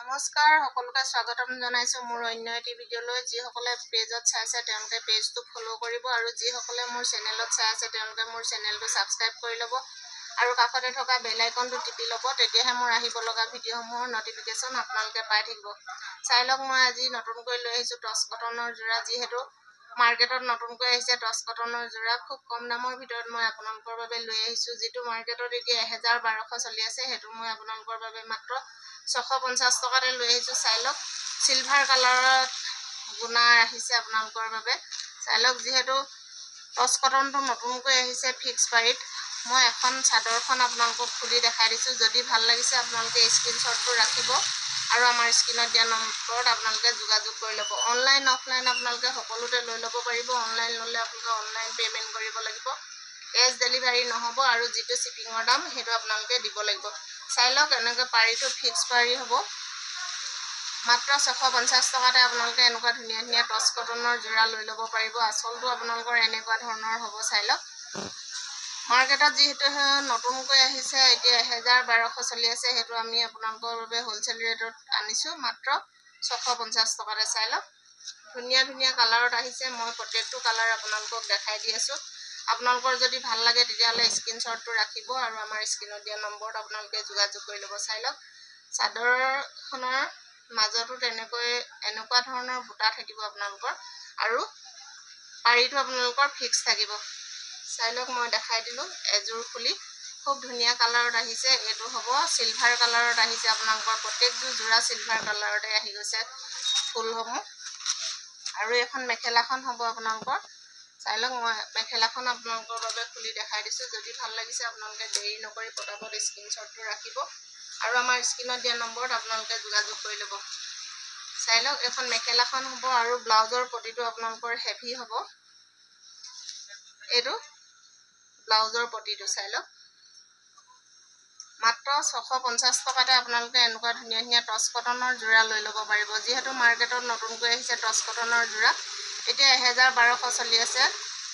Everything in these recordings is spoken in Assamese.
নমস্কাৰ সকলোকে স্বাগতম জনাইছো মোৰ অন্য এটি ভিডিঅলৈ যিসকলে পেজত চাইছে তেওঁলোকে পেজটো ফলো কৰিব আৰু যিসকলে মোৰ চেনেলত চাই আছে তেওঁলোকে মোৰ চেনেলটো সাবস্ক্ৰাইব কৰি ল'ব আৰু কাষতে থকা বেল আইকনটো টিপি ল'ব তেতিয়াহে মোৰ আহিব লগা ভিডিঅ'সমূহৰ নটিফিকেশ্যন আপোনালোকে পাই থাকিব চাই লওক মই আজি নতুনকৈ লৈ আহিছো টছ কটনৰ যোৰা যিহেতু মাৰ্কেটত নতুনকৈ আহিছে টছ কটনৰ যোৰা খুব কম দামৰ ভিতৰত মই আপোনালোকৰ বাবে লৈ আহিছো যিটো মাৰ্কেটত এতিয়া 1200 চলি আছে হেতু মই আপোনালোকৰ বাবে মাত্ৰ 650 টকাতে লৈ আহিছো চাই লওক সিলভাৰ কালাৰত গুণা আহিছে আপোনালোকৰ বাবে চাই লওক যেহেতু টছ কটনটো নতুনকৈ আহিছে ফিক্স প্ৰাইস মই এখন চাদৰখন আপোনালোকক খুলি দেখাই দিছো যদি ভাল লাগিছে আপোনালোকে স্ক্ৰিনশ্বটটো ৰাখিব আৰু আমাৰ স্ক্ৰিনত দিয়া নম্বৰত আপোনালোকে যোগাযোগ কৰি ল'ব অনলাইন অফলাইন আপোনালোকে সকলোতে লৈ ল'ব পাৰিব অনলাইন ল'লে আপোনালোকে অনলাইন পেমেন্ট কৰিব লাগিব কেছ ডেলিভাৰী নহব আৰু যিটো শিপিংৰ দাম হেতু আপোনালোকে দিব লাগিব চাই লওক এনেকৈ পাৰিটো ফিক্স পাৰি হ'ব মাত্ৰ 650 টকাতে আপোনালোকে এনেকুৱা ধুনীয়া ধুনীয়া টছ কটনৰ যোৰা লৈ ল'ব পাৰিব আসলটো আপোনালোকৰ এনেকুৱা ধৰণৰ হ'ব চাই লওক মাৰ্কেটত যেহেতু নতুনকৈ আহিছে এতিয়া 1200 চলি আছে হেতু আমি আপোনালোকৰ বাবে হোলসেল ৰেটত আনিছো মাত্ৰ 650 টকাতে চাই লওক ধুনীয়া ধুনীয়া কালাৰত আহিছে মই প্ৰত্যেকটো কালাৰ আপোনালোকক দেখাই দি আছো আপোনালোকৰ যদি ভাল লাগে তেতিয়ালে স্ক্ৰিনশ্বটটো ৰাখিব আৰু আমাৰ স্ক্ৰিনত দিয়া নম্বৰত আপোনালোকে যোগাযোগ কৰি ল'ব চাই লওক চাদৰখনৰ মাজতো এনেকুৱা ধৰণৰ বুটা থাকিব আপোনালোকৰ আৰু পাৰিটো আপোনালোকৰ ফিক্স থাকিব চাই লওক মই দেখাই দিলো এজোৰ খুলি খুব ধুনীয়া কালাৰত আহিছে এটো হ'ব সিলভাৰ কালাৰত আহিছে আপোনালোকৰ প্ৰত্যেকযোৰ যোৰা সিলভাৰ কালাৰতে আহি গৈছে ফুলসমূহ আৰু এখন মেখেলাখন হ'ব আপোনালোকৰ চাই লওক মই মেখেলাখন আপোনালোকৰ বাবে খুলি দেখাই দিছো যদি ভাল লাগিছে আপোনালোকে দেৰি নকৰি পটাপট স্ক্ৰিনশ্বটটো ৰাখিব আৰু আমাৰ স্ক্ৰিনত দিয়া নম্বৰত আপোনালোকে যোগাযোগ কৰি ল'ব চাই লওক এখন মেখেলাখন হ'ব আৰু ব্লাউজৰ পটিটো আপোনালোকৰ হেভি হ'ব এটো ব্লাউজৰ পটিটো চাই লওক মাত্ৰ 650 টকাতে আপোনালোকে এনেকুৱা ধুনীয়া ধুনীয়া টছ কটনৰ যোৰা লৈ ল'ব পাৰিব যেহেতু মাৰ্কেটত নতুনকৈ আহিছে টছ কটনৰ যোৰা এতিয়া 1200 চলি আছে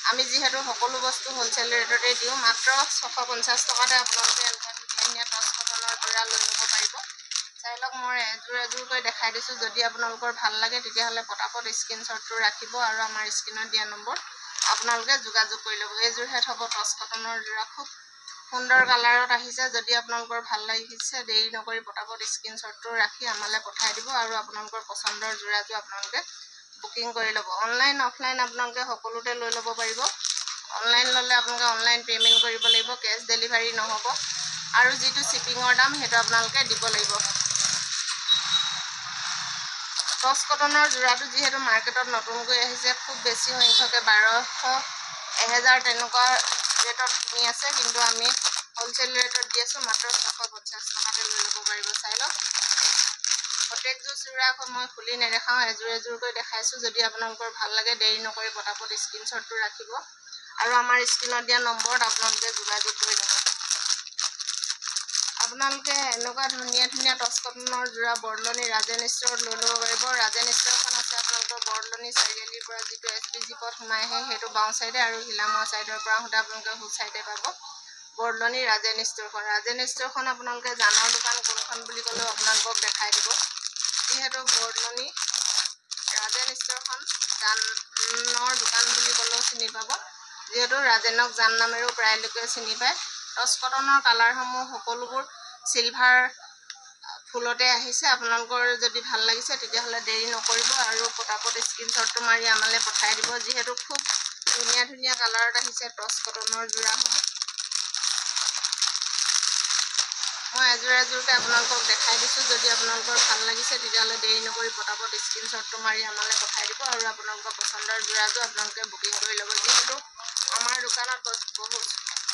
আমি যেহেতু সকলো বস্তু হোলসেল ৰেটতে দিও মাত্ৰ 650 টকাতে আপোনালোকে এনেকুৱা ধুনীয়া ধুনীয়া টছ কটনৰ যোৰা লৈ ল'ব পাৰিব চাই লওক মই এজোৰকৈ দেখাই দিছো যদি আপোনালোকৰ ভাল লাগে তেতিয়াহলে পটাপট স্ক্ৰিনশ্বটটো ৰাখিব আৰু আমাৰ স্ক্ৰিনত দিয়া নম্বৰ আপোনালোকে যোগাযোগ কৰি ল'ব এইজোৰ হেড হ'ব টছ কটনৰ যোৰা খুব সুন্দৰ কালাৰত আহিছে যদি আপোনালোকৰ ভাল লাগিছে দেৰি নকৰি পটাপট স্ক্ৰিনশ্বটটো ৰাখি আমালে পঠাই দিব আৰু আপোনালোকৰ পছন্দৰ যোৰাটো আপোনালোকে বুকিং কৰি ল'ব অনলাইন অফলাইন আপোনালোকে সকলোতে লৈ ল'ব পাৰিব অনলাইন ল'লে আপোনালোকে অনলাইন পেমেন্ট কৰিব লাগিব কেছ ডেলিভাৰী নহব আৰু যিটো শিপিংৰ দাম হেতু আপোনালোকে দিব লাগিব টছ কটনৰ যোৰাটো যেহেতু মাৰ্কেটত নতুনকৈ আহিছে খুব বেছি সংখ্যকে 1200 1000 তেনেকুৱা ৰেটত কিনি আছে কিন্তু আমি হোলসেল ৰেটত দি আছো মাত্ৰ 650 টকাতে লৈ ল'ব পাৰিব চাই লওক প্ৰত্যেকযোৰ যোৰা মই খুলি নেদেখাও এজোৰকৈ দেখাইছো যদি আপোনালোকৰ ভাল লাগে দেৰি নকৰি পটাপট স্ক্ৰিনশ্বটটো ৰাখিব আৰু আমাৰ স্ক্ৰিনত দিয়া নম্বৰত আপোনালোকে যোগাযোগ কৰি ল'ব আপোনালোকে এনেকুৱা ধুনীয়া ধুনীয়া টছ কটনৰ যোৰা বৰলনি ৰাজেন ষ্টৰত লৈ ল'ব পাৰিব ৰাজেন ষ্টৰখন আছে আপোনালোকৰ বৰলনি চাৰিআলিৰ পৰা যিটো SBG পথ সোমাই আহে হেতু বাওঁ সাইডে আৰু হিলামৰা সাইডৰ পৰা আহোঁতে আপোনালোকে হু সাইডে পাব বৰলনি ৰাজেন ষ্টৰখন আপোনালোকে জানৰ দোকান কোনখন বুলি ক'লেও আপোনালোকক দেখাই দিব যেহেতু বৰলনি ৰাজেন ষ্টৰখন জানৰ দোকান বুলি ক'লেও চিনি পাব যেহেতু ৰাজেনক জান নামেৰেও প্ৰায় লোকে চিনি পায় টছ কটনৰ কালাৰসমূহ সকলোবোৰ সিলভাৰ ফুলতে আহিছে আপোনালোকৰ যদি ভাল লাগিছে তেতিয়াহলে দেৰি নকৰিব আৰু পটাপট স্ক্ৰিনশ্বটটো মাৰি আমালে পঠাই দিব যেহেতু খুব ধুনীয়া ধুনীয়া কালাৰত আহিছে টছ কটনৰ যোৰাসমূহ মই এজোৰকৈ আপোনালোকক দেখাই দিছো যদি আপোনালোকৰ ভাল লাগিছে তেতিয়াহলে দেৰি নকৰি পটাপট স্ক্ৰিনশ্বটটো মাৰি আমালে পঠাই দিব আৰু আপোনালোকৰ পছন্দৰ যোৰাটো আপোনালোকে বুকিং কৰি ল'ব যেহেতু আমাৰ দোকানত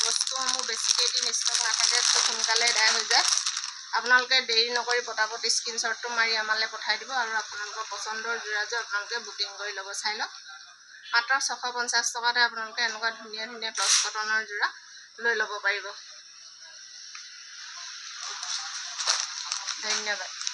বস্তুসমূহ বেছিকৈ দিন ষ্টক নাথাকে খুব সোনকালে আদায় হৈ যায় আপোনালোকে দেৰি নকৰি পটাপট স্ক্ৰিনশ্বটটো মাৰি আমালে পঠাই দিব আৰু আপোনালোকৰ পছন্দৰ যোৰাটো আপোনালোকে বুকিং কৰি ল'ব চাই লওক মাত্ৰ 650 টকাতে আপোনালোকে এনেকুৱা ধুনীয়া ধুনীয়া টছ কটনৰ যোৰা লৈ ল'ব পাৰিব ধন্যবাদ